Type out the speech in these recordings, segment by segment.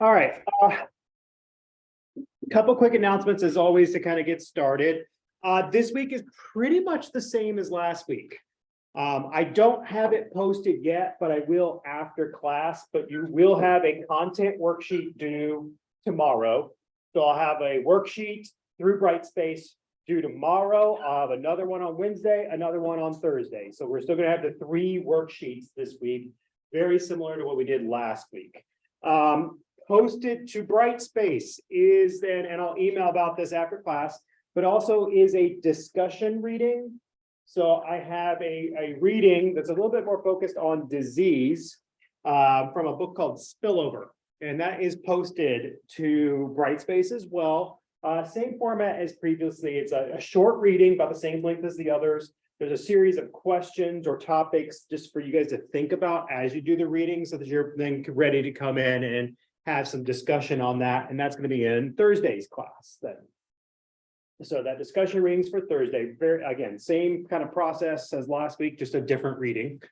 All right. Couple quick announcements as always to kind of get started. This week is pretty much the same as last week. I don't have it posted yet, but I will after class, but you will have a content worksheet due tomorrow. So I'll have a worksheet through Brightspace due tomorrow. I'll have another one on Wednesday, another one on Thursday. So we're still going to have the 3 worksheets this week, very similar to what we did last week. Posted to Brightspace is then, and I'll email about this after class, but also is a discussion reading. So I have a reading that's a little bit more focused on disease from a book called Spillover. And that is posted to Brightspace as well. Same format as previously. It's a short reading, about the same length as the others. There's a series of questions or topics just for you guys to think about as you do the reading so that you're then ready to come in and have some discussion on that. And that's going to be in Thursday's class then. So that discussion readings for Thursday, again, same kind of process as last week, just a different reading.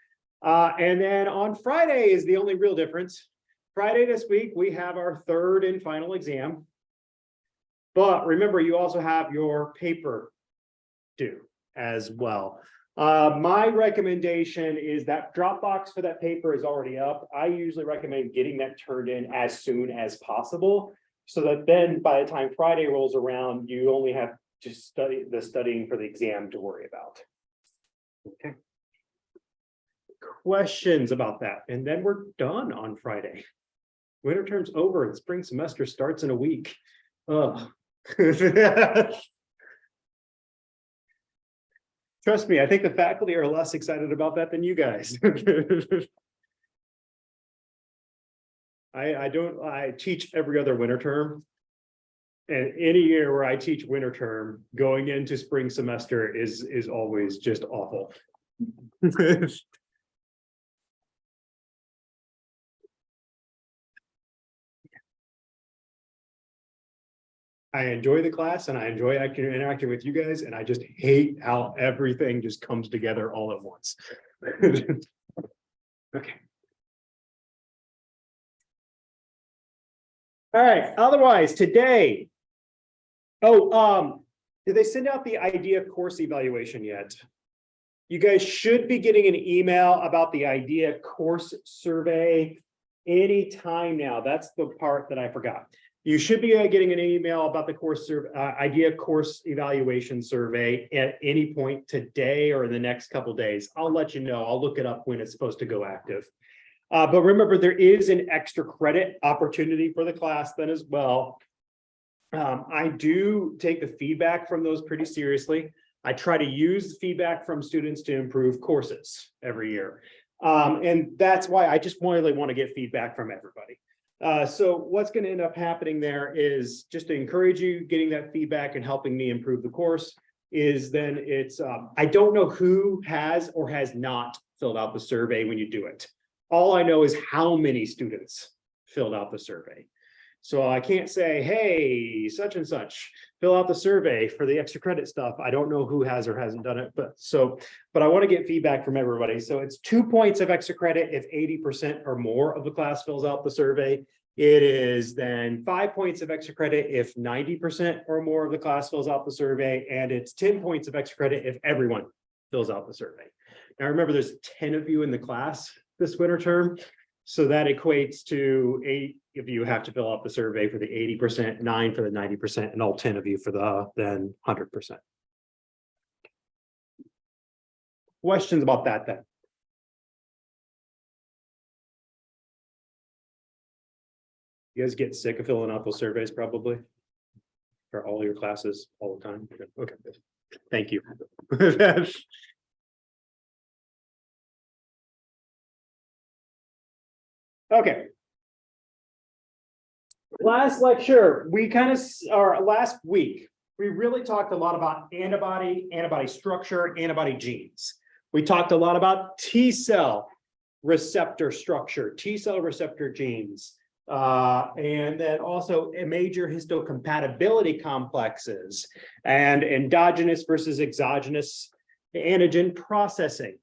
And then on Friday is the only real difference. Friday this week, we have our 3rd and final exam. But remember, you also have your paper due as well. My recommendation is that Dropbox for that paper is already up. I usually recommend getting that turned in as soon as possible, so that then by the time Friday rolls around, you only have to studying for the exam to worry about. Okay. Questions about that? And then we're done on Friday. Winter term's over and spring semester starts in a week. Oh. Trust me, I think the faculty are less excited about that than you guys. I teach every other winter term. And any year where I teach winter term, going into spring semester is always just awful. I enjoy the class and I enjoy interacting with you guys, and I just hate how everything just comes together all at once. Okay. All right. Otherwise, today. Oh, did they send out the IDEA course evaluation yet? You guys should be getting an email about the IDEA course survey anytime now. That's the part that I forgot. You should be getting an email about the course IDEA course evaluation survey at any point today or in the next couple of days. I'll let you know. I'll look it up when it's supposed to go active. But remember, there is an extra credit opportunity for the class then as well. I do take the feedback from those pretty seriously. I try to use feedback from students to improve courses every year. And that's why I just really want to get feedback from everybody. So what's going to end up happening there is just to encourage you getting that feedback and helping me improve the course is then it's, I don't know who has or has not filled out the survey when you do it. All I know is how many students filled out the survey. So I can't say, hey, such and such, fill out the survey for the extra credit stuff. I don't know who has or hasn't done it, but I want to get feedback from everybody. So it's 2 points of extra credit if 80% or more of the class fills out the survey. It is then 5 points of extra credit if 90% or more of the class fills out the survey. And it's 10 points of extra credit if everyone fills out the survey. Now remember, there's 10 of you in the class this winter term. So that equates to 8 if you have to fill out the survey for the 80%, 9 for the 90%, and all 10 of you for the then 100%. Questions about that then? You guys get sick of filling out those surveys probably for all your classes all the time? Okay, thank you. Okay. Last lecture, last week, we really talked a lot about antibody structure, antibody genes. We talked a lot about T cell receptor structure, T cell receptor genes, and then also major histocompatibility complexes and endogenous versus exogenous antigen processing.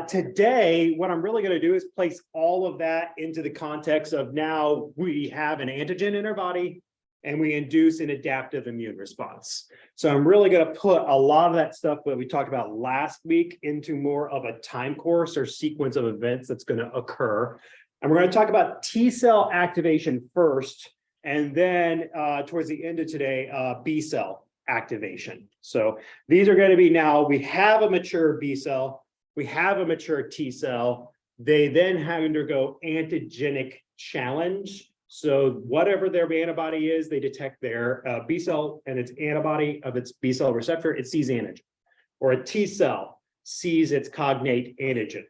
Today, what I'm really going to do is place all of that into the context of now we have an antigen in our body and we induce an adaptive immune response. So I'm really going to put a lot of that stuff that we talked about last week into more of a time course or sequence of events that's going to occur. And we're going to talk about T cell activation first, and then towards the end of today, B cell activation. So these are going to be now, we have a mature B cell, we have a mature T cell. They then have to undergo antigenic challenge. So whatever their antibody is, they detect their B cell and its antibody of its B cell receptor, it sees antigen. Or a T cell sees its cognate antigen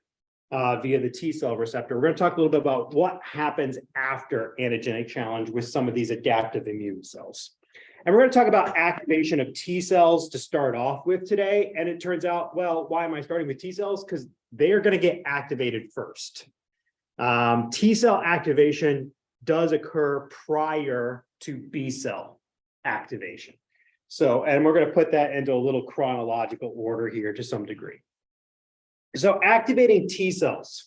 via the T cell receptor. We're going to talk a little bit about what happens after antigenic challenge with some of these adaptive immune cells. And we're going to talk about activation of T cells to start off with today. And it turns out, well, why am I starting with T cells? Because they are going to get activated first. T cell activation does occur prior to B cell activation. So, and we're going to put that into a little chronological order here to some degree. So activating T cells,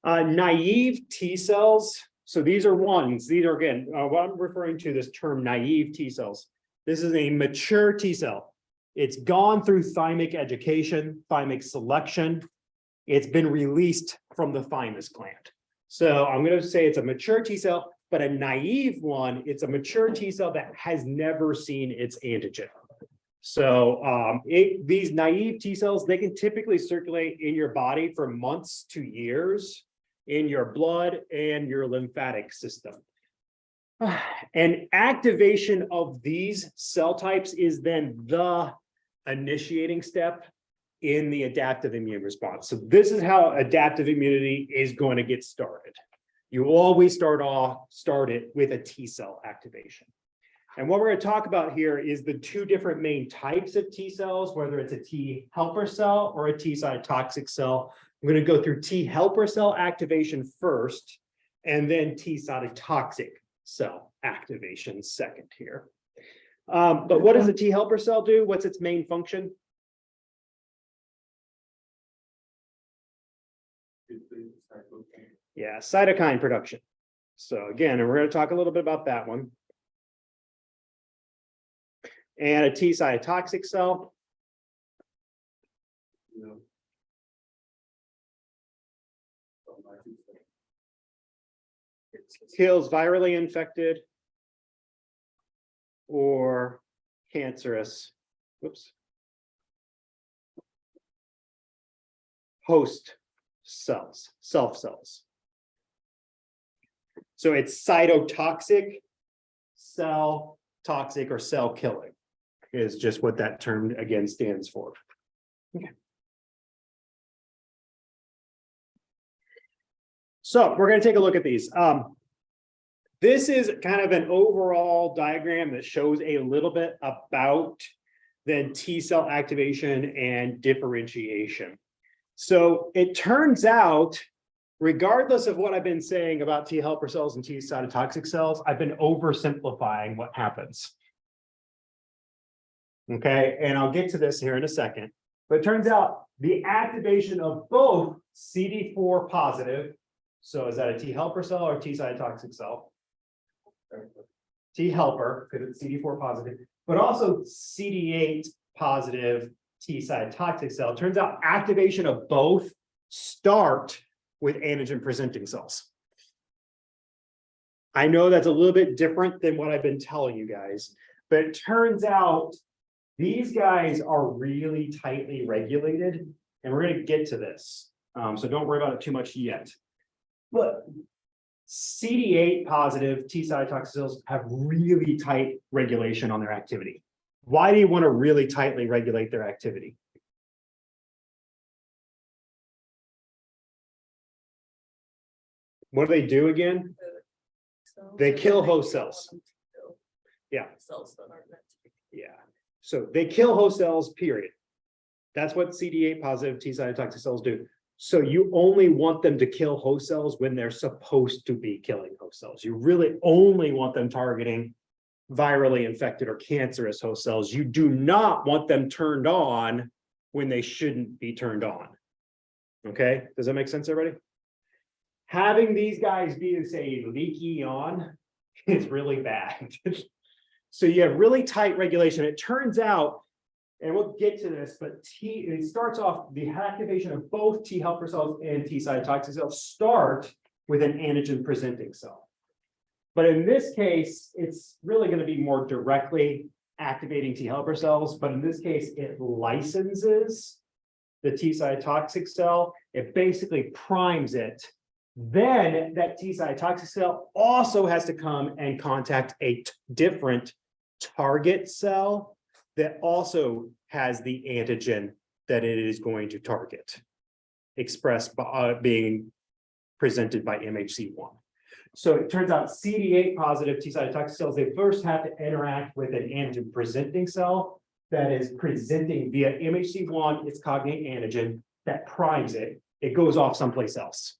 naive T cells. So these are ones, these are again, what I'm referring to this term naive T cells. This is a mature T cell. It's gone through thymic education, thymic selection. It's been released from the thymus gland. So I'm going to say it's a mature T cell, but a naive one, it's a mature T cell that has never seen its antigen. So these naive T cells, they can typically circulate in your body for months to years in your blood and your lymphatic system. And activation of these cell types is then the initiating step in the adaptive immune response. So this is how adaptive immunity is going to get started. You always start it with a T cell activation. And what we're going to talk about here is the two different main types of T cells, whether it's a T helper cell or a T cytotoxic cell. I'm going to go through T helper cell activation first, and then T cytotoxic cell activation second here. But what does a T helper cell do? What's its main function? Yeah, cytokine production. So again, and we're going to talk a little bit about that one. And a T cytotoxic cell. It kills virally infected or cancerous, host cells, self cells. So it's cytotoxic, cell toxic, or cell killing is just what that term again stands for. Okay. So we're going to take a look at these. This is kind of an overall diagram that shows a little bit about then T cell activation and differentiation. So it turns out, regardless of what I've been saying about T helper cells and T cytotoxic cells, I've been oversimplifying what happens. Okay, and I'll get to this here in a second. But it turns out the activation of both CD4 positive, so is that a T helper cell or T cytotoxic cell? T helper, because it's CD4 positive, but also CD8 positive T cytotoxic cell. It turns out activation of both start with antigen presenting cells. I know that's a little bit different than what I've been telling you guys, but it turns out these guys are really tightly regulated, and we're going to get to this. So don't worry about it too much yet. But CD8 positive T cytotoxic cells have really tight regulation on their activity. Why do you want to really tightly regulate their activity? What do they do again? They kill host cells. Yeah. Cells that aren't meant to be. Yeah. So they kill host cells, period. That's what CD8 positive T cytotoxic cells do. So you only want them to kill host cells when they're supposed to be killing host cells. You really only want them targeting virally infected or cancerous host cells. You do not want them turned on when they shouldn't be turned on. Okay, does that make sense, everybody? Having these guys be, say, leaky on is really bad. So you have really tight regulation. It turns out, and we'll get to this, but it starts off the activation of both T helper cells and T cytotoxic cells start with an antigen presenting cell. But in this case, it's really going to be more directly activating T helper cells. But in this case, it licenses the T cytotoxic cell. It basically primes it. Then that T cytotoxic cell also has to come and contact a different target cell that also has the antigen that it is going to target, expressed by being presented by MHC1. So it turns out CD8 positive T cytotoxic cells, they first have to interact with an antigen presenting cell that is presenting via MHC1 its cognate antigen that primes it. It goes off someplace else.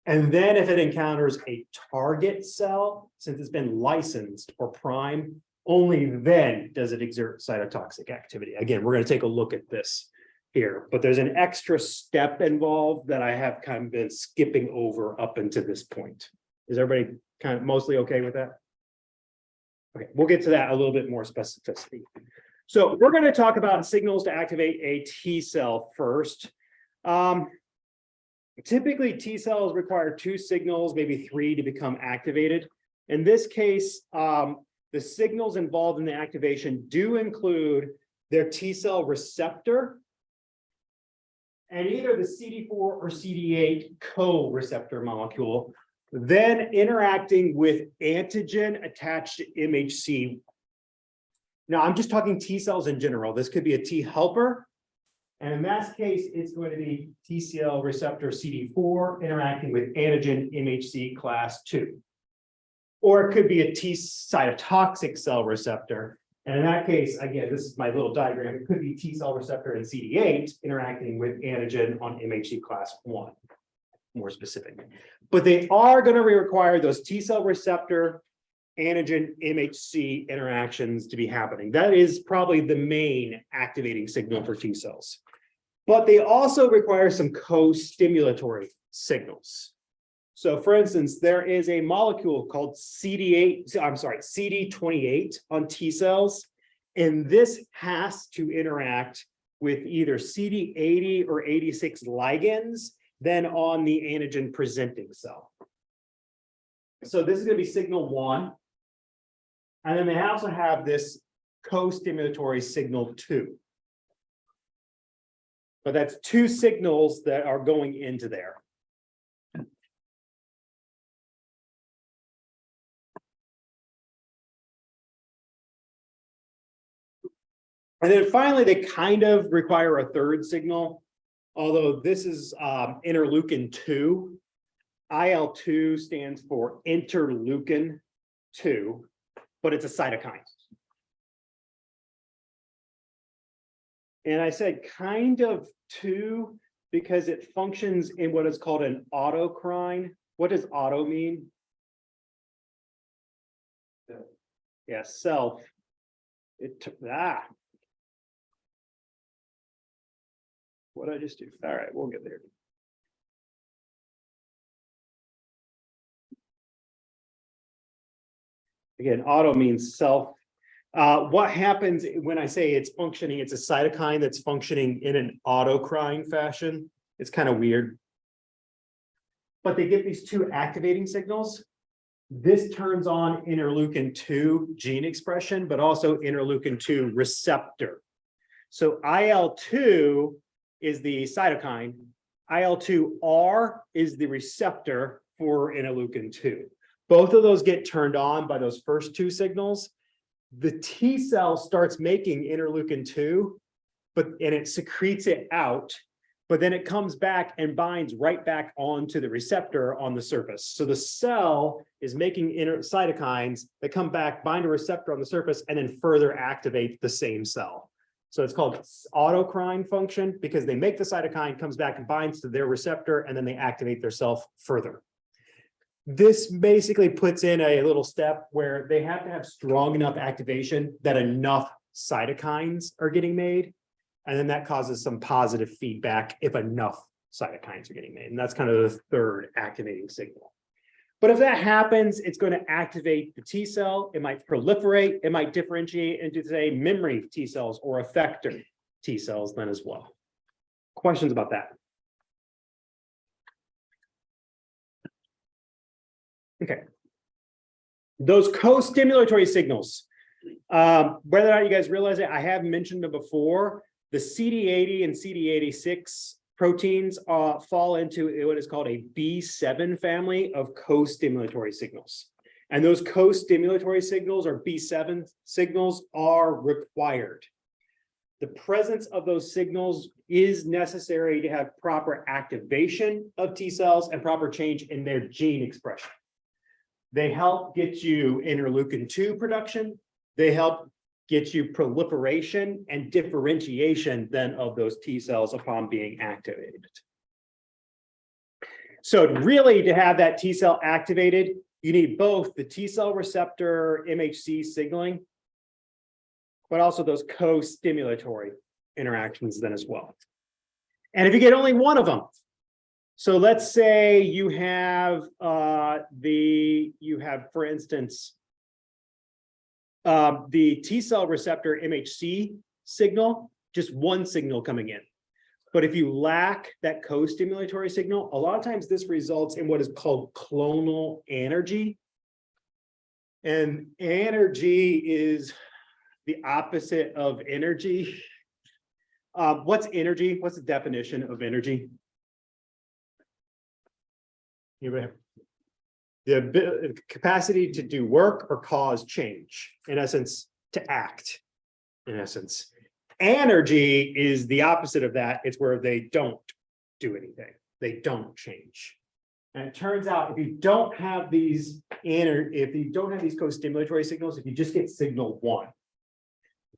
And then if it encounters a target cell, since it's been licensed or primed, only then does it exert cytotoxic activity. Again, we're going to take a look at this here, but there's an extra step involved that I have kind of been skipping over up until this point. Is everybody kind of mostly okay with that? Okay, we'll get to that a little bit more specificity. So we're going to talk about signals to activate a T cell first. Typically, T cells require 2 signals, maybe 3 to become activated. In this case, the signals involved in the activation do include their T cell receptor and either the CD4 or CD8 co-receptor molecule, then interacting with antigen attached to MHC. Now, I'm just talking T cells in general. This could be a T helper. And in that case, it's going to be TCL receptor CD4 interacting with antigen MHC class 2. Or it could be a T cytotoxic cell receptor. And in that case, again, this is my little diagram. It could be T cell receptor and CD8 interacting with antigen on MHC class 1, more specific. But they are going to require those T cell receptor antigen MHC interactions to be happening. That is probably the main activating signal for T cells. But they also require some co-stimulatory signals. So for instance, there is a molecule called CD28 on T cells, and this has to interact with either CD80 or 86 ligands, then on the antigen presenting cell. So this is going to be signal 1. And then they also have this co-stimulatory signal 2. But that's 2 signals that are going into there. And then finally, they kind of require a 3rd signal, although this is interleukin 2. IL-2 stands for interleukin 2, but it's a cytokine. And I said kind of 2 because it functions in what is called an autocrine. What does auto mean? Yeah, self. What did I just do? All right, we'll get there. Again, auto means self. What happens when I say it's functioning, it's a cytokine that's functioning in an autocrine fashion. It's kind of weird. But they get these 2 activating signals. This turns on interleukin 2 gene expression, but also interleukin 2 receptor. So IL-2 is the cytokine. IL-2R is the receptor for interleukin 2. Both of those get turned on by those first 2 signals. The T cell starts making interleukin 2, and it secretes it out, but then it comes back and binds right back onto the receptor on the surface. So the cell is making cytokines that come back, bind a receptor on the surface, and then further activate the same cell. So it's called autocrine function because they make the cytokine, comes back and binds to their receptor, and then they activate their self further. This basically puts in a little step where they have to have strong enough activation that enough cytokines are getting made. And then that causes some positive feedback if enough cytokines are getting made. And that's kind of the third activating signal. But if that happens, it's going to activate the T cell. It might proliferate. It might differentiate into, say, memory T cells or effector T cells then as well. Questions about that? Okay. Those co-stimulatory signals, whether or not you guys realize it, I have mentioned them before. The CD80 and CD86 proteins fall into what is called a B7 family of co-stimulatory signals. And those co-stimulatory signals or B7 signals are required. The presence of those signals is necessary to have proper activation of T cells and proper change in their gene expression. They help get you interleukin-2 production. They help get you proliferation and differentiation then of those T cells upon being activated. So really to have that T cell activated, you need both the T cell receptor MHC signaling, but also those co-stimulatory interactions then as well. And if you get only one of them, so let's say you have, for instance, the T cell receptor MHC signal, just one signal coming in. But if you lack that co-stimulatory signal, a lot of times this results in what is called clonal anergy. And anergy is the opposite of energy. What's energy? What's the definition of energy? The capacity to do work or cause change, in essence, to act, in essence. Anergy is the opposite of that. It's where they don't do anything. They don't change. And it turns out if you don't have these co-stimulatory signals, if you just get signal one,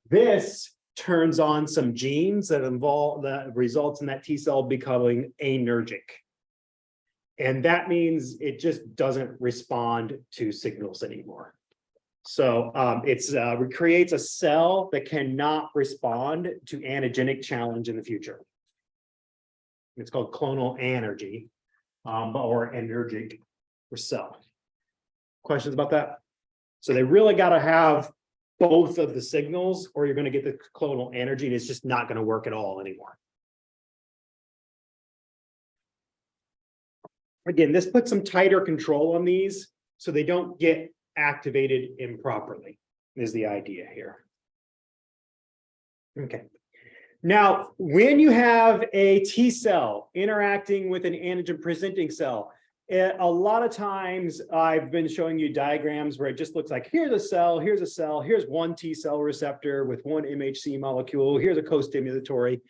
this turns on some genes that results in that T cell becoming anergic. And that means it just doesn't respond to signals anymore. So it creates a cell that cannot respond to antigenic challenge in the future. It's called clonal anergy, or anergic for cell. Questions about that? So they really got to have both of the signals, or you're going to get the clonal anergy, and it's just not going to work at all anymore. Again, this puts some tighter control on these so they don't get activated improperly, is the idea here. Okay. Now, when you have a T cell interacting with an antigen presenting cell, a lot of times I've been showing you diagrams where it just looks like here's a cell, here's one T cell receptor with one MHC molecule, here's a co-stimulatory,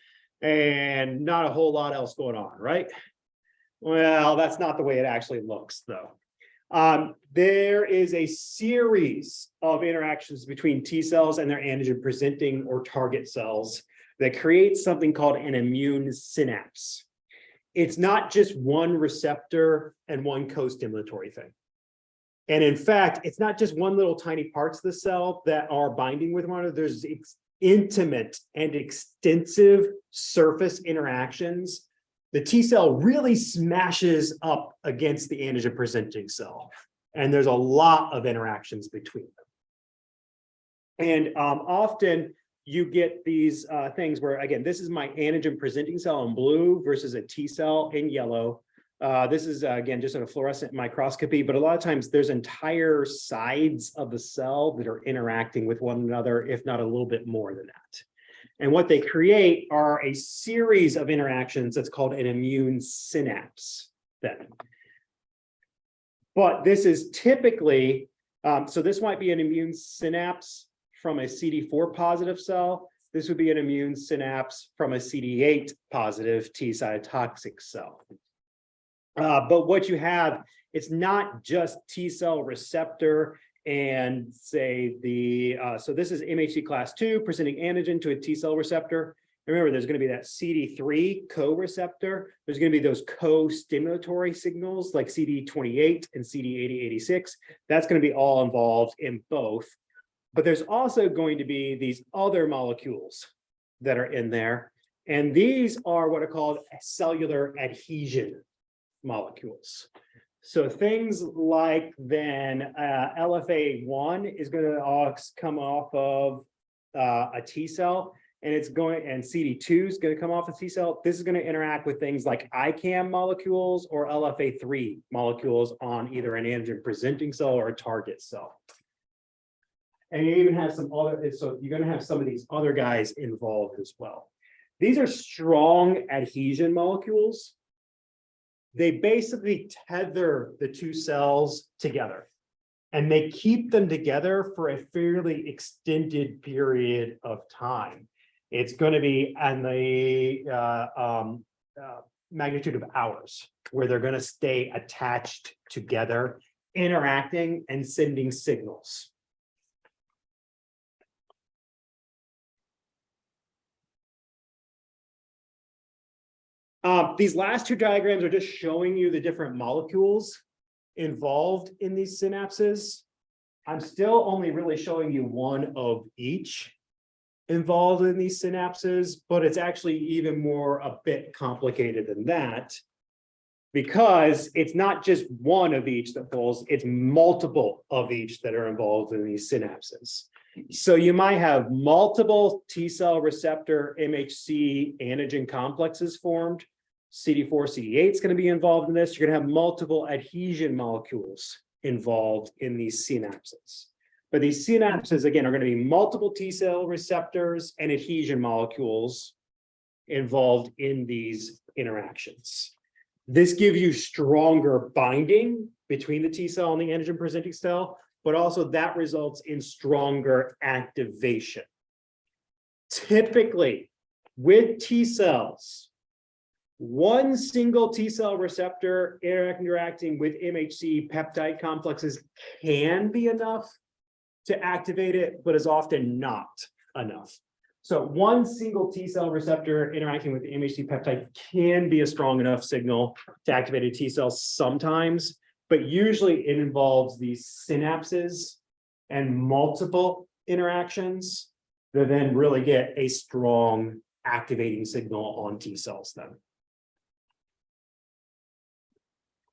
and not a whole lot else going on, right? Well, that's not the way it actually looks, though. There is a series of interactions between T cells and their antigen presenting or target cells that creates something called an immune synapse. It's not just one receptor and one co-stimulatory thing. And in fact, it's not just one little tiny parts of the cell that are binding with one another. There's intimate and extensive surface interactions. The T cell really smashes up against the antigen presenting cell. And there's a lot of interactions between them. And often you get these things where, again, this is my antigen presenting cell in blue versus a T cell in yellow. This is, again, just in a fluorescent microscopy, but a lot of times there's entire sides of the cell that are interacting with one another, if not a little bit more than that. And what they create are a series of interactions that's called an immune synapse then. But this is typically, so this might be an immune synapse from a CD4 positive cell. This would be an immune synapse from a CD8 positive T cytotoxic cell. But what you have, it's not just T cell receptor and say so this is MHC class 2 presenting antigen to a T cell receptor. Remember, there's going to be that CD3 co-receptor. There's going to be those co-stimulatory signals like CD28 and CD8086. That's going to be all involved in both. But there's also going to be these other molecules that are in there. And these are what are called cellular adhesion molecules. So things like then LFA1 is going to come off of a T cell, and CD2 is going to come off a T cell. This is going to interact with things like ICAM molecules or LFA3 molecules on either an antigen presenting cell or a target cell. And you even have some other, so you're going to have some of these other guys involved as well. These are strong adhesion molecules. They basically tether the two cells together, and they keep them together for a fairly extended period of time. It's going to be in the magnitude of hours where they're going to stay attached together, interacting and sending signals. These last two diagrams are just showing you the different molecules involved in these synapses. I'm still only really showing you one of each involved in these synapses, but it's actually even more a bit complicated than that, because it's not just one of each that falls, it's multiple of each that are involved in these synapses. So you might have multiple T cell receptor MHC antigen complexes formed. CD4, CD8 is going to be involved in this. You're going to have multiple adhesion molecules involved in these synapses. But these synapses, again, are going to be multiple T cell receptors and adhesion molecules involved in these interactions. This gives you stronger binding between the T cell and the antigen presenting cell, but also that results in stronger activation. Typically, with T cells, one single T cell receptor interacting with MHC peptide complexes can be enough to activate it, but is often not enough. So one single T cell receptor interacting with the MHC peptide can be a strong enough signal to activate a T cell sometimes, but usually it involves these synapses and multiple interactions that then really get a strong activating signal on T cells then.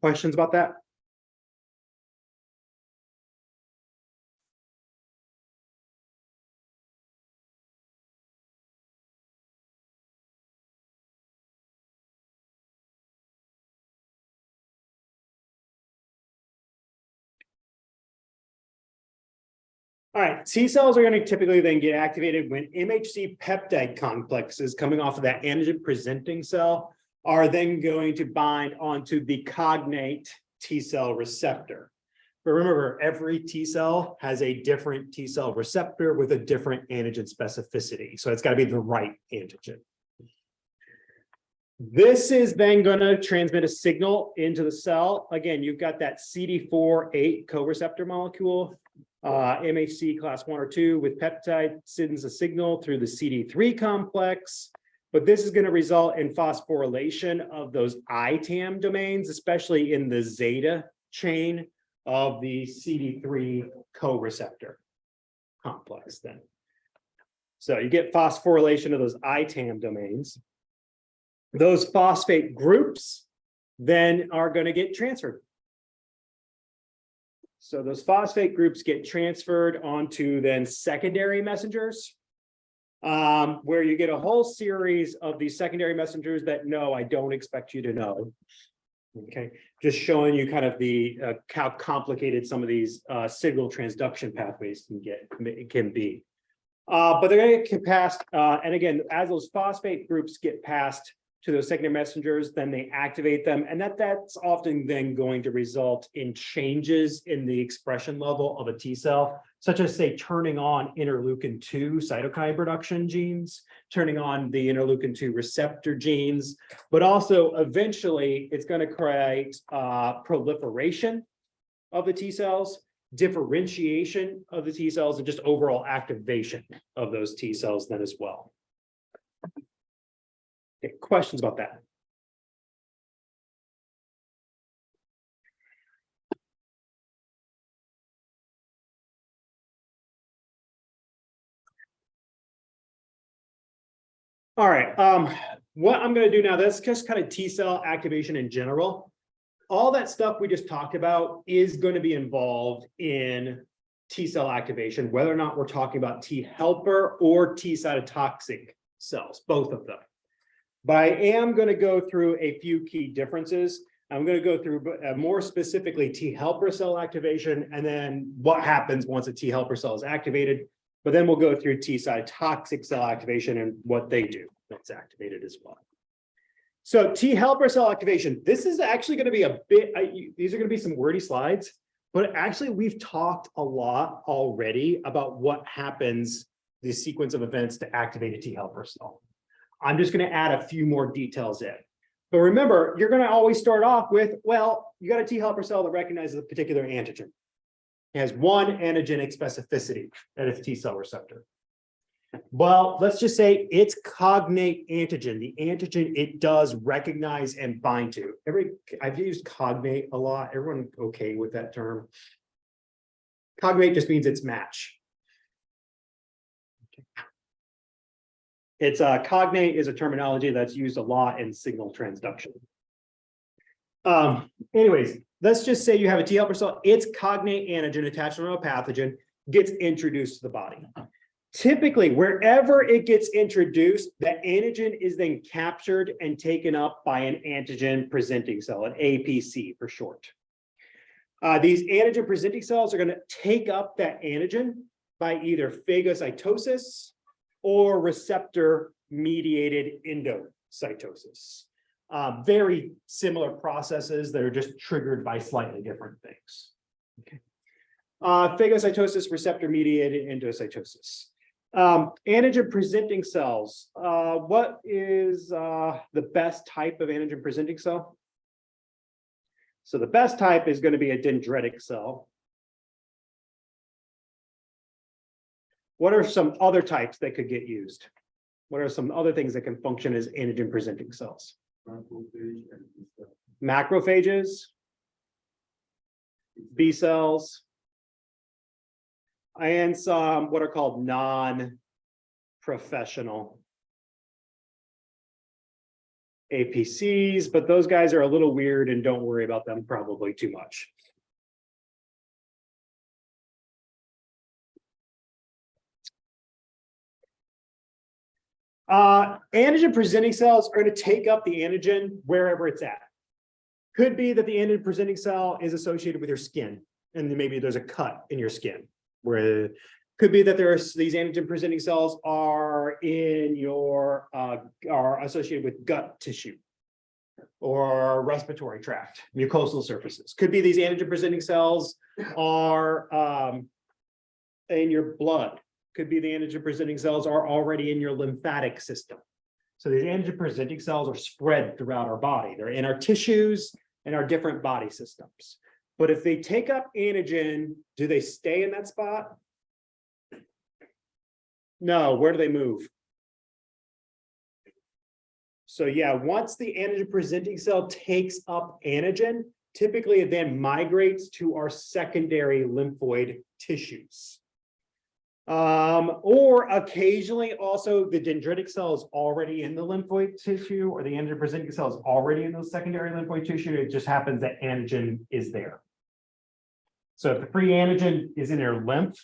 Questions about that? All right, T cells are going to typically then get activated when MHC peptide complexes coming off of that antigen presenting cell are then going to bind onto the cognate T cell receptor. But remember, every T cell has a different T cell receptor with a different antigen specificity. So it's got to be the right antigen. This is then going to transmit a signal into the cell. Again, you've got that CD4/8 co-receptor molecule. MHC class 1 or 2 with peptide sends a signal through the CD3 complex, but this is going to result in phosphorylation of those ITAM domains, especially in the zeta chain of the CD3 co-receptor complex then. So you get phosphorylation of those ITAM domains. Those phosphate groups then are going to get transferred. So those phosphate groups get transferred onto then secondary messengers, where you get a whole series of these secondary messengers that no, I don't expect you to know. Okay, just showing you kind of the how complicated some of these signal transduction pathways can be. But they're going to get passed, and again, as those phosphate groups get passed to those secondary messengers, then they activate them, and that's often then going to result in changes in the expression level of a T cell, such as say turning on interleukin-2 cytokine production genes, turning on the interleukin-2 receptor genes, but also eventually it's going to create proliferation of the T cells, differentiation of the T cells, and just overall activation of those T cells then as well. Okay, questions about that? All right, what I'm gonna do now, that's just kind of T cell activation in general. All that stuff we just talked about is going to be involved in T cell activation, whether or not we're talking about T helper or T cytotoxic cells, both of them. But I am going to go through a few key differences. I'm going to go through more specifically T helper cell activation, and then what happens once a T helper cell is activated. But then we'll go through T cytotoxic cell activation and what they do that's activated as well. So T helper cell activation, this is actually going to be a bit, these are going to be some wordy slides, but actually we've talked a lot already about what happens, the sequence of events to activate a T helper cell. I'm just going to add a few more details in. But remember, you're going to always start off with, well, you got a T helper cell that recognizes a particular antigen. It has one antigenic specificity at its T cell receptor. Well, let's just say it's cognate antigen, the antigen it does recognize and bind to. I've used cognate a lot. Everyone okay with that term? Cognate just means it's match. It's cognate is a terminology that's used a lot in signal transduction. Anyways, let's just say you have a T helper cell, its cognate antigen attached to a pathogen gets introduced to the body. Typically, wherever it gets introduced, the antigen is then captured and taken up by an antigen presenting cell, an APC for short. These antigen presenting cells are going to take up that antigen by either phagocytosis or receptor mediated endocytosis. Very similar processes that are just triggered by slightly different things. Okay. Phagocytosis, receptor mediated endocytosis. Antigen presenting cells. What is the best type of antigen presenting cell? So the best type is going to be a dendritic cell. What are some other types that could get used? What are some other things that can function as antigen presenting cells? Macrophages, B cells, and some what are called non-professional APCs, but those guys are a little weird and don't worry about them probably too much. Antigen presenting cells are going to take up the antigen wherever it's at. Could be that the antigen presenting cell is associated with your skin, and then maybe there's a cut in your skin. Where could be that these antigen presenting cells are in your are associated with gut tissue or respiratory tract, mucosal surfaces. Could be these antigen presenting cells are in your blood. Could be the antigen presenting cells are already in your lymphatic system. So these antigen presenting cells are spread throughout our body. They're in our tissues and our different body systems. But if they take up antigen, do they stay in that spot? No, where do they move? So yeah, once the antigen presenting cell takes up antigen, typically it then migrates to our secondary lymphoid tissues. Or occasionally also the dendritic cell is already in the lymphoid tissue, or the antigen presenting cell is already in the secondary lymphoid tissue. It just happens that antigen is there. So if the free antigen is in your lymph,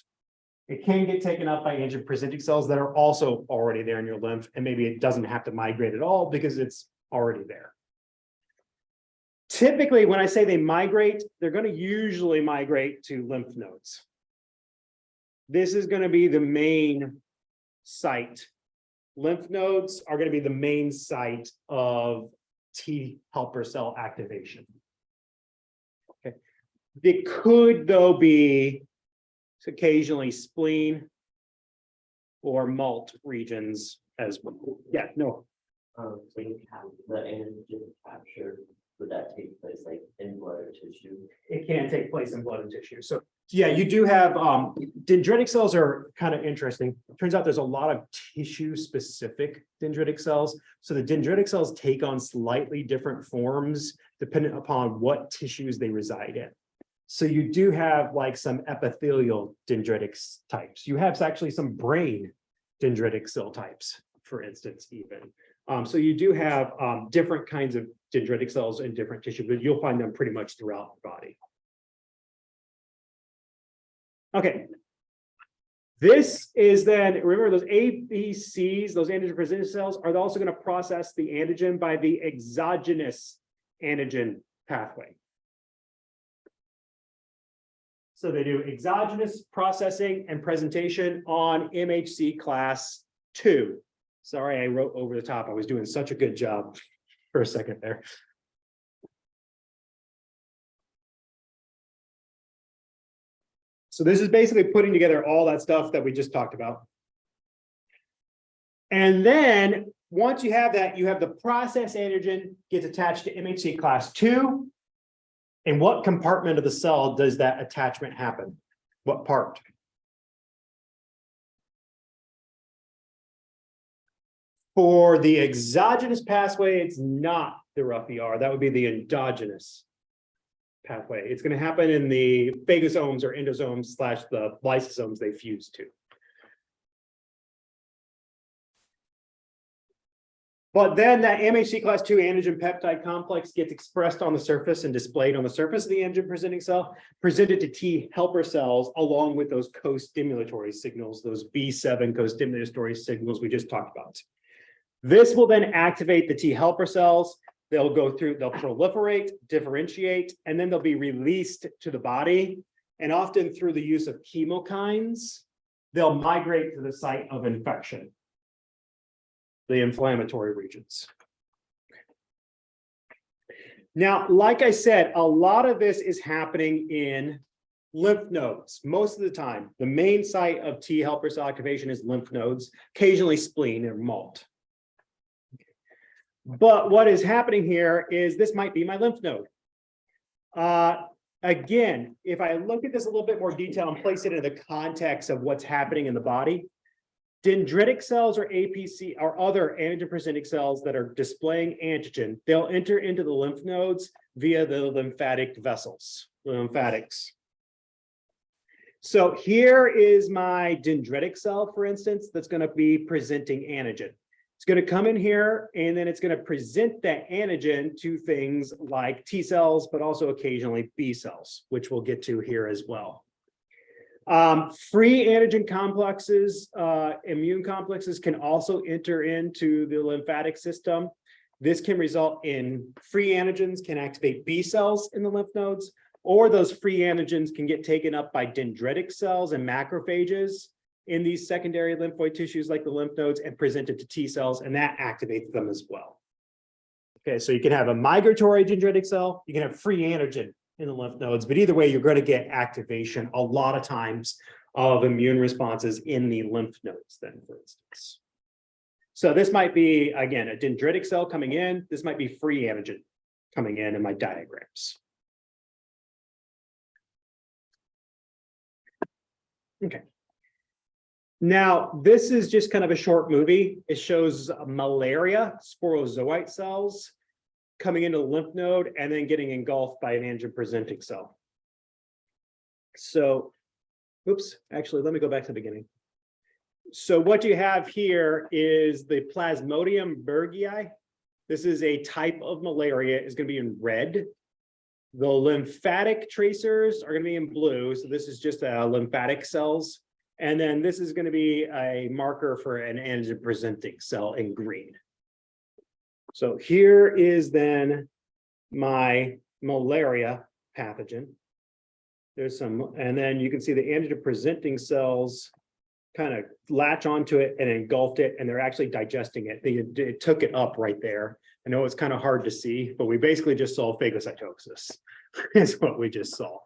it can get taken up by antigen presenting cells that are also already there in your lymph, and maybe it doesn't have to migrate at all because it's already there. Typically, when I say they migrate, they're going to usually migrate to lymph nodes. This is going to be the main site. Lymph nodes are going to be the main site of T helper cell activation. Okay. It could, though, be occasionally spleen or MALT regions as well. Yeah, no. When you have the antigen capture, would that take place like in blood or tissue? It can take place in blood and tissue. So yeah, you do have dendritic cells are kind of interesting. It turns out there's a lot of tissue specific dendritic cells. So the dendritic cells take on slightly different forms dependent upon what tissues they reside in. So you do have like some epithelial dendritic types. You have actually some brain dendritic cell types. for instance, even. So you do have different kinds of dendritic cells in different tissue, but you'll find them pretty much throughout the body. Okay. This is then, remember those APCs, those antigen-presenting cells, are also going to process the antigen by the exogenous antigen pathway. So they do exogenous processing and presentation on MHC class 2. Sorry, I wrote over the top. I was doing such a good job for a second there. So this is basically putting together all that stuff that we just talked about. And then once you have that, you have the process antigen gets attached to MHC class 2. In what compartment of the cell does that attachment happen? What part? For the exogenous pathway, it's not the rough ER. That would be the endogenous pathway. It's going to happen in the phagosomes or endosomes / the lysosomes they fuse to. But then that MHC class 2 antigen peptide complex gets expressed on the surface and displayed on the surface of the antigen presenting cell, presented to T helper cells along with those co-stimulatory signals, those B7 co-stimulatory signals we just talked about. This will then activate the T helper cells. They'll go through, they'll proliferate, differentiate, and then they'll be released to the body. And often through the use of chemokines, they'll migrate to the site of infection, the inflammatory regions. Now, like I said, a lot of this is happening in lymph nodes. Most of the time, the main site of T helper cell activation is lymph nodes, occasionally spleen or MALT. But what is happening here is this might be my lymph node. Again, if I look at this a little bit more detail and place it in the context of what's happening in the body, dendritic cells or APC or other antigen-presenting cells that are displaying antigen, they'll enter into the lymph nodes via the lymphatic vessels, the lymphatics. So here is my dendritic cell, for instance, that's going to be presenting antigen. It's going to come in here and then it's going to present that antigen to things like T cells, but also occasionally B cells, which we'll get to here as well. Free antigen complexes, immune complexes can also enter into the lymphatic system. This can result in free antigens can activate B cells in the lymph nodes, or those free antigens can get taken up by dendritic cells and macrophages in these secondary lymphoid tissues like the lymph nodes and presented to T cells, and that activates them as well. Okay, so you can have a migratory dendritic cell, you can have free antigen in the lymph nodes, but either way, you're going to get activation a lot of times of immune responses in the lymph nodes then, for instance. So this might be, again, a dendritic cell coming in. This might be free antigen coming in my diagrams. Okay. Now, this is just kind of a short movie. It shows malaria sporozoite cells coming into the lymph node and then getting engulfed by an antigen-presenting cell. So, oops, actually, let me go back to the beginning. So what you have here is the Plasmodium berghei. This is a type of malaria. It's going to be in red. The lymphatic tracers are going to be in blue. So this is just lymphatic cells. And then this is going to be a marker for an antigen-presenting cell in green. So here is then my malaria pathogen. There's some, and then you can see the antigen-presenting cells kind of latch onto it and engulfed it, and they're actually digesting it. They took it up right there. I know it's kind of hard to see, but we basically just saw phagocytosis is what we just saw.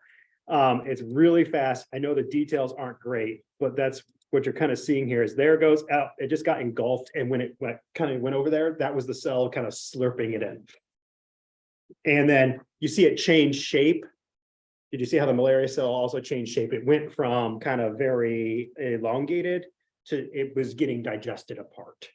It's really fast. I know the details aren't great, but that's what you're kind of seeing here is there it goes out. It just got engulfed. And when it kind of went over there, that was the cell kind of slurping it in. And then you see it change shape. Did you see how the malaria cell also changed shape? It went from kind of very elongated to it was getting digested apart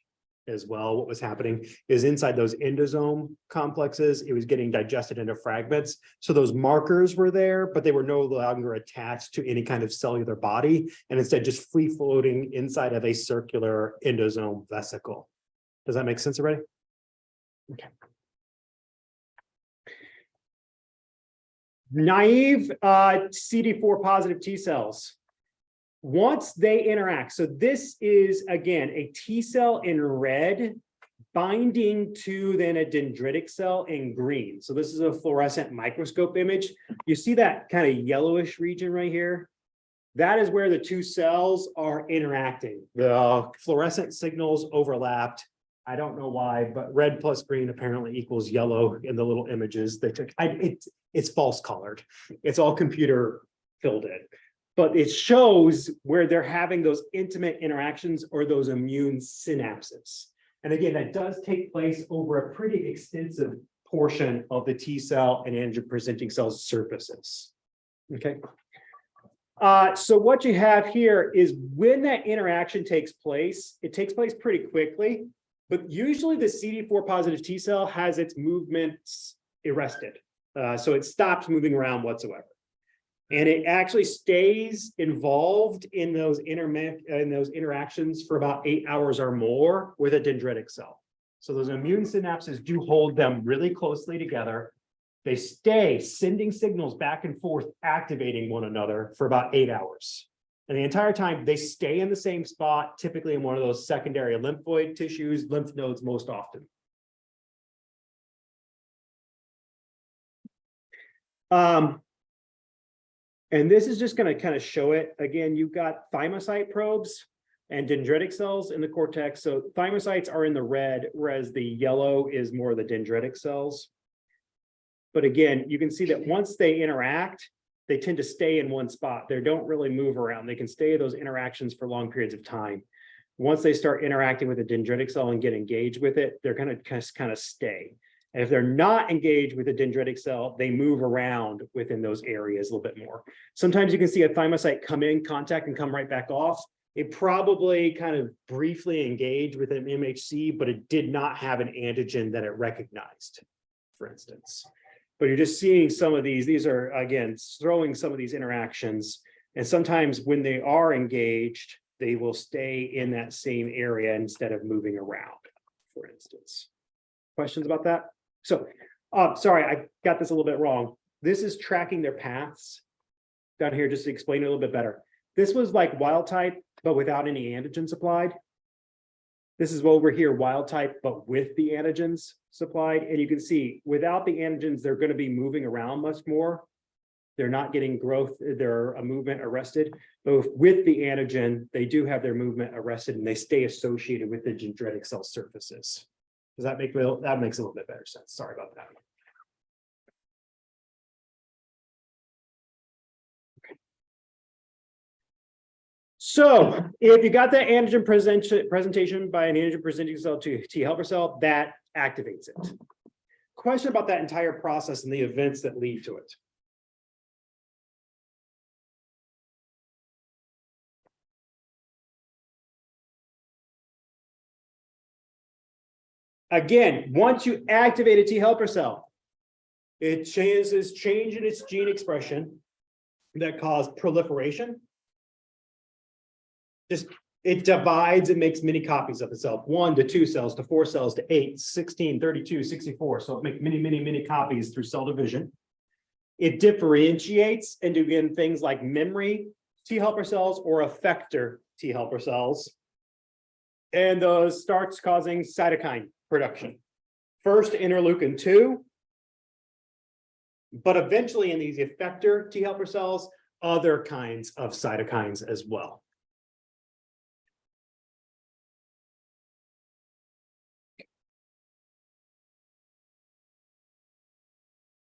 as well. What was happening is inside those endosome complexes, it was getting digested into fragments. So those markers were there, but they were no longer attached to any kind of cellular body, and instead just free floating inside of a circular endosome vesicle. Does that make sense already? Okay. Naive CD4 positive T cells. Once they interact, so this is again a T cell in red binding to then a dendritic cell in green. So this is a fluorescent microscope image. You see that kind of yellowish region right here? That is where the two cells are interacting. The fluorescent signals overlapped. I don't know why, but red plus green apparently equals yellow in the little images they took. It's false colored. It's all computer filled in. But it shows where they're having those intimate interactions or those immune synapses. And again, that does take place over a pretty extensive portion of the T cell and antigen presenting cells surfaces. Okay. So what you have here is when that interaction takes place, it takes place pretty quickly, but usually the CD4 positive T cell has its movements arrested. So it stops moving around whatsoever. And it actually stays involved in those interactions for about 8 hours or more with a dendritic cell. So those immune synapses do hold them really closely together. They stay sending signals back and forth, activating one another for about 8 hours. And the entire time they stay in the same spot, typically in one of those secondary lymphoid tissues, lymph nodes most often. And this is just going to kind of show it. Again, you've got thymocyte probes and dendritic cells in the cortex. So thymocytes are in the red, whereas the yellow is more of the dendritic cells. But again, you can see that once they interact, they tend to stay in one spot. They don't really move around. They can stay in those interactions for long periods of time. Once they start interacting with a dendritic cell and get engaged with it, they're going to kind of stay. And if they're not engaged with a dendritic cell, they move around within those areas a little bit more. Sometimes you can see a thymocyte come in contact and come right back off. It probably kind of briefly engaged with an MHC, but it did not have an antigen that it recognized, for instance. But you're just seeing some of these are, again, throwing some of these interactions. And sometimes when they are engaged, they will stay in that same area instead of moving around, for instance. Questions about that? So, sorry, I got this a little bit wrong. This is tracking their paths down here, just to explain it a little bit better. This was like wild type, but without any antigen supplied. This is over here, wild type, but with the antigens supplied. And you can see without the antigens, they're going to be moving around much more. They're not getting growth, their movement arrested. But with the antigen, they do have their movement arrested and they stay associated with the dendritic cell surfaces. Does that make that makes a little bit better sense? Sorry about that. Okay. So if you got that antigen presentation by an antigen presenting cell to T helper cell, that activates it. Question about that entire process and the events that lead to it. Again, once you activate a T helper cell, it changes change in its gene expression that cause proliferation. Just it divides and makes many copies of itself, 1 to 2 cells to 4 cells to 8, 16, 32, 64. So it makes many copies through cell division. It differentiates into again things like memory T helper cells or effector T helper cells. And those starts causing cytokine production. First interleukin 2, but eventually in these effector T helper cells, other kinds of cytokines as well.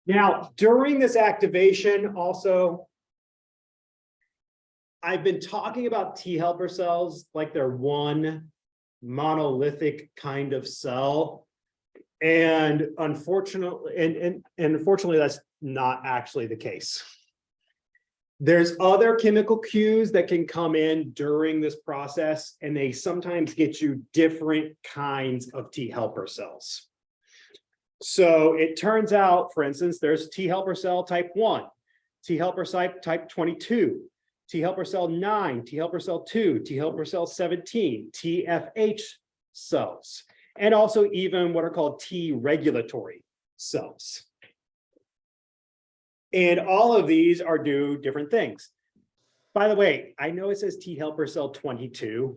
Now, during this activation, also, I've been talking about T helper cells like they're one monolithic kind of cell. And unfortunately, and unfortunately, that's not actually the case. There's other chemical cues that can come in during this process, and they sometimes get you different kinds of T helper cells. So it turns out, for instance, there's T helper cell type 1, T helper cell type 22, T helper cell 9, T helper cell 2, T helper cell 17, TFH cells. and also even what are called T regulatory cells. And all of these are do different things. By the way, I know it says T helper cell 22,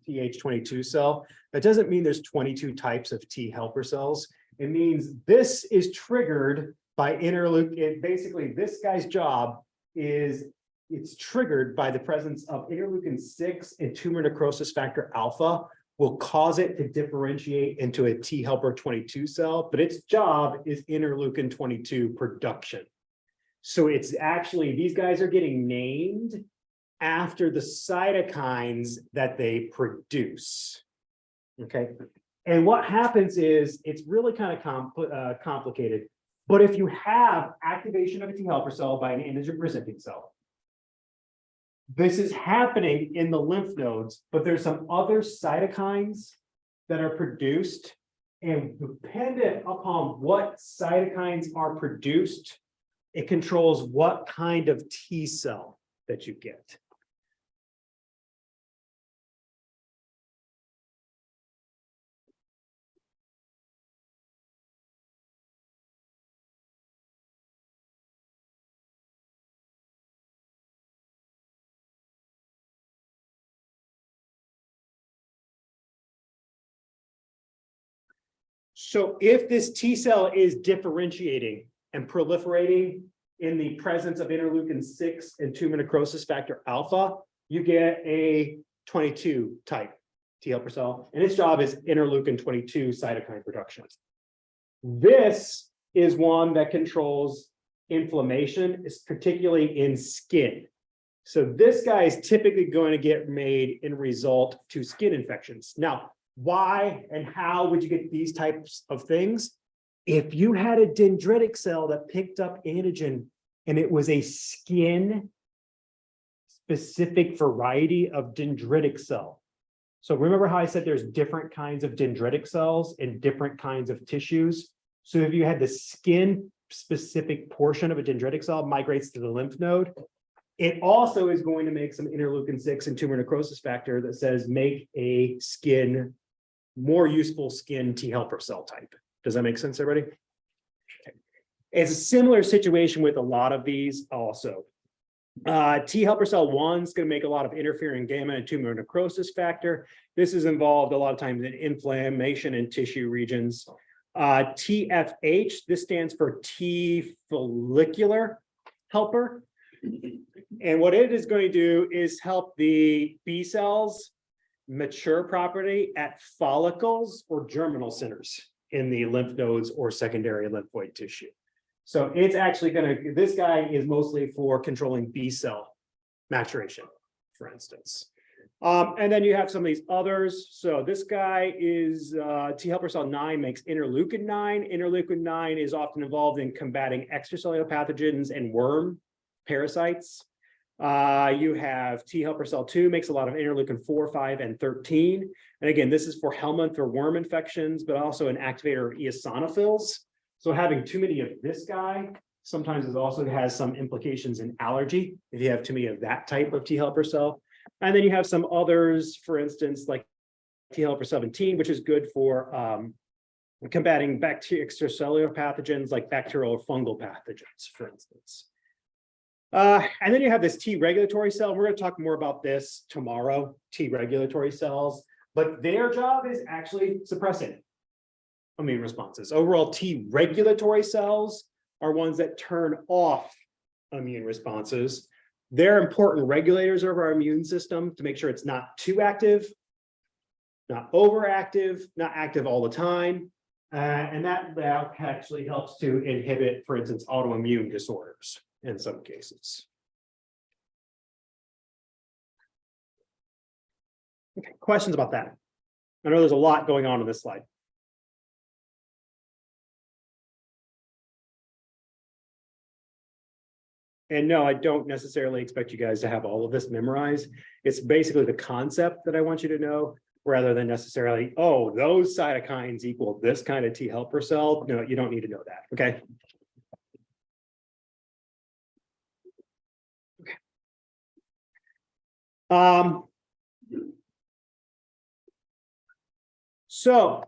TH22 cell. That doesn't mean there's 22 types of T helper cells. It means this is triggered by interleukin. Basically, this guy's job is it's triggered by the presence of interleukin 6 and tumor necrosis factor alpha will cause it to differentiate into a T helper 22 cell, but its job is interleukin 22 production. So it's actually, these guys are getting named after the cytokines that they produce. Okay. And what happens is it's really kind of complicated. But if you have activation of a T helper cell by an antigen presenting cell, this is happening in the lymph nodes, but there's some other cytokines that are produced, and dependent upon what cytokines are produced, it controls what kind of T cell that you get. So if this T cell is differentiating and proliferating in the presence of interleukin 6 and tumor necrosis factor alpha, you get a 22 type T helper cell, and its job is interleukin 22 cytokine production. This is one that controls inflammation, is particularly in skin. So this guy is typically going to get made in result to skin infections. Now, why and how would you get these types of things? If you had a dendritic cell that picked up antigen and it was a skin specific variety of dendritic cell. So remember how I said there's different kinds of dendritic cells in different kinds of tissues. So if you had the skin specific portion of a dendritic cell migrates to the lymph node, it also is going to make some interleukin 6 and tumor necrosis factor that says make a skin, more useful skin T helper cell type. Does that make sense, everybody? Okay. It's a similar situation with a lot of these also. T helper cell 1 is going to make a lot of interferon gamma and tumor necrosis factor. This is involved a lot of times in inflammation in tissue regions. TFH, this stands for T follicular helper. And what it is going to do is help the B cells mature properly at follicles or germinal centers in the lymph nodes or secondary lymphoid tissue. So it's actually going to, this guy is mostly for controlling B cell maturation, for instance. And then you have some of these others. So this guy is T helper cell 9 makes interleukin 9. Interleukin 9 is often involved in combating extracellular pathogens and worm parasites. You have T helper cell 2 makes a lot of interleukin 4, 5, and 13. And again, this is for helminth or worm infections, but also an activator of eosinophils. So having too many of this guy sometimes it also has some implications in allergy if you have too many of that type of T helper cell. And then you have some others, for instance, like T helper 17, which is good for combating extracellular pathogens like bacterial or fungal pathogens, for instance. And then you have this T regulatory cell. We're going to talk more about this tomorrow, T regulatory cells, but their job is actually suppressing immune responses. Overall, T regulatory cells are ones that turn off immune responses. They're important regulators of our immune system to make sure it's not too active, not overactive, not active all the time. And that actually helps to inhibit, for instance, autoimmune disorders in some cases. Okay, questions about that? I know there's a lot going on in this slide. And no, I don't necessarily expect you guys to have all of this memorized. It's basically the concept that I want you to know, rather than necessarily, oh, those cytokines equal this kind of T helper cell. No, you don't need to know that, okay? So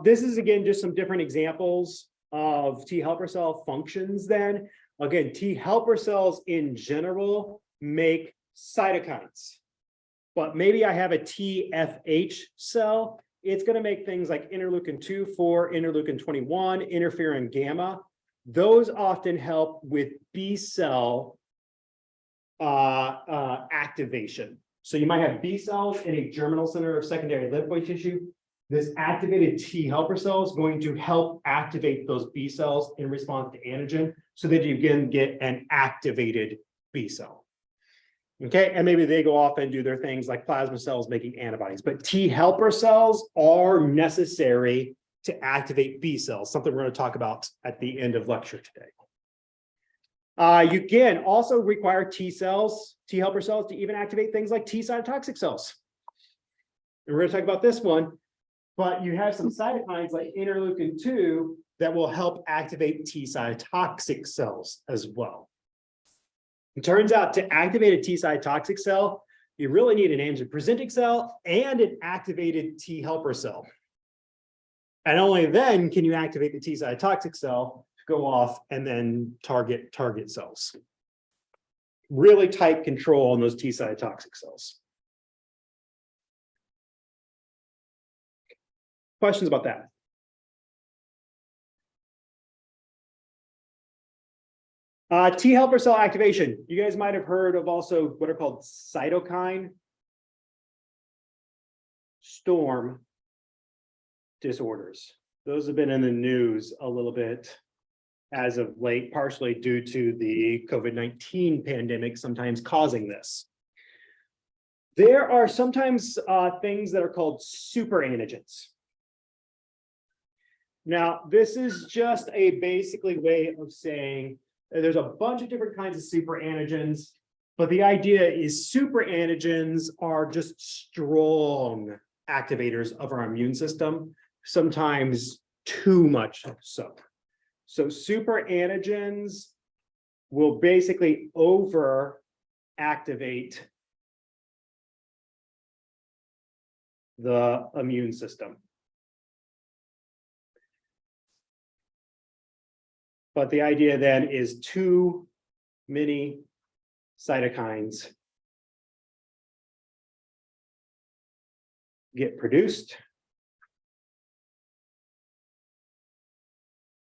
this is again, just some different examples of T helper cell functions then. Again, T helper cells in general make cytokines. But maybe I have a TFH cell. It's going to make things like interleukin 2, 4, interleukin 21, interferon gamma. Those often help with B cell activation. So you might have B cells in a germinal center of secondary lymphoid tissue. This activated T helper cell is going to help activate those B cells in response to antigen so that you can get an activated B cell. Okay, and maybe they go off and do their things like plasma cells making antibodies, but T helper cells are necessary to activate B cells, something we're going to talk about at the end of lecture today. You can also require T cells, T helper cells, to even activate things like T cytotoxic cells. And we're going to talk about this one, but you have some cytokines like interleukin 2 that will help activate T cytotoxic cells as well. It turns out to activate a T cytotoxic cell, you really need an antigen-presenting cell and an activated T helper cell. And only then can you activate the T cytotoxic cell to go off and then target cells. Really tight control on those T cytotoxic cells. Questions about that? T helper cell activation. You guys might have heard of also what are called cytokine storm disorders. Those have been in the news a little bit as of late, partially due to the COVID-19 pandemic sometimes causing this. There are sometimes things that are called super antigens. Now, this is just a basically way of saying there's a bunch of different kinds of super antigens, but the idea is super antigens are just strong activators of our immune system, sometimes too much so. So super antigens will basically over activate the immune system. But the idea then is too many cytokines get produced.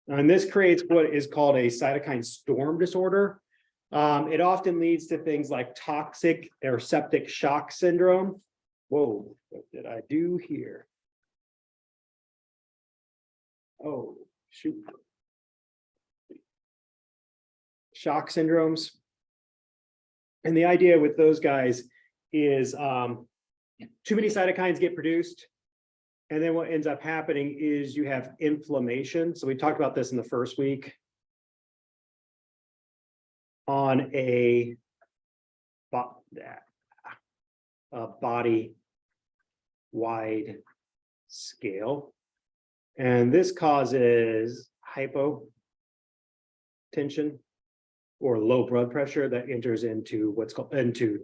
And this creates what is called a cytokine storm disorder. It often leads to things like toxic or septic shock syndrome. Whoa, what did I do here? Oh, shoot. Shock syndromes. And the idea with those guys is too many cytokines get produced. And then what ends up happening is you have inflammation. So we talked about this in the first week on a body-wide scale. And this causes hypotension or low blood pressure that enters into what's called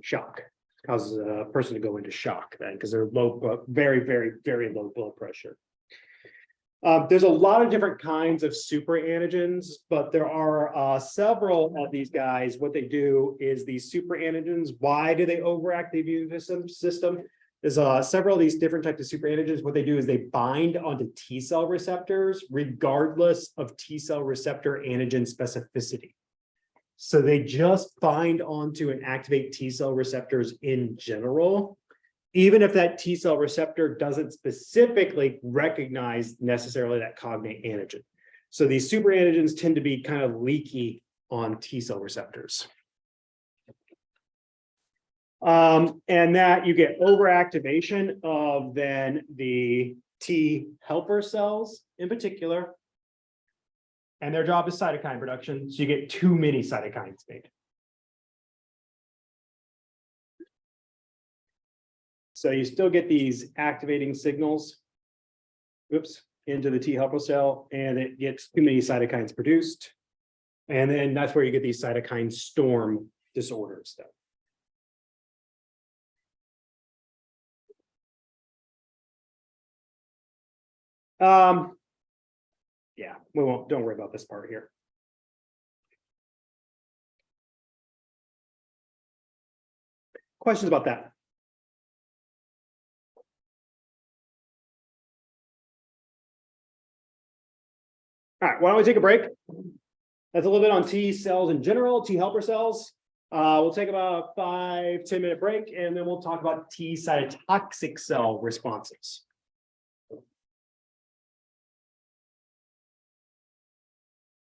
shock. Causes a person to go into shock then because they're very, very, very low blood pressure. There's a lot of different kinds of super antigens, but there are several of these guys. What they do is these super antigens, why do they overact the immune system? There's several of these different types of super antigens. What they do is they bind onto T cell receptors regardless of T cell receptor antigen specificity. So they just bind onto and activate T cell receptors in general, even if that T cell receptor doesn't specifically recognize necessarily that cognate antigen. So these super antigens tend to be kind of leaky on T cell receptors. And that you get overactivation of then the T helper cells in particular. And their job is cytokine production, so you get too many cytokines made. So you still get these activating signals, into the T helper cell, and it gets too many cytokines produced. And then that's where you get these cytokine storm disorders. Yeah, we won't, don't worry about this part here. Questions about that? All right, why don't we take a break? That's a little bit on T cells in general, T helper cells. We'll take about 5-10 minute break and then we'll talk about T cytotoxic cell responses.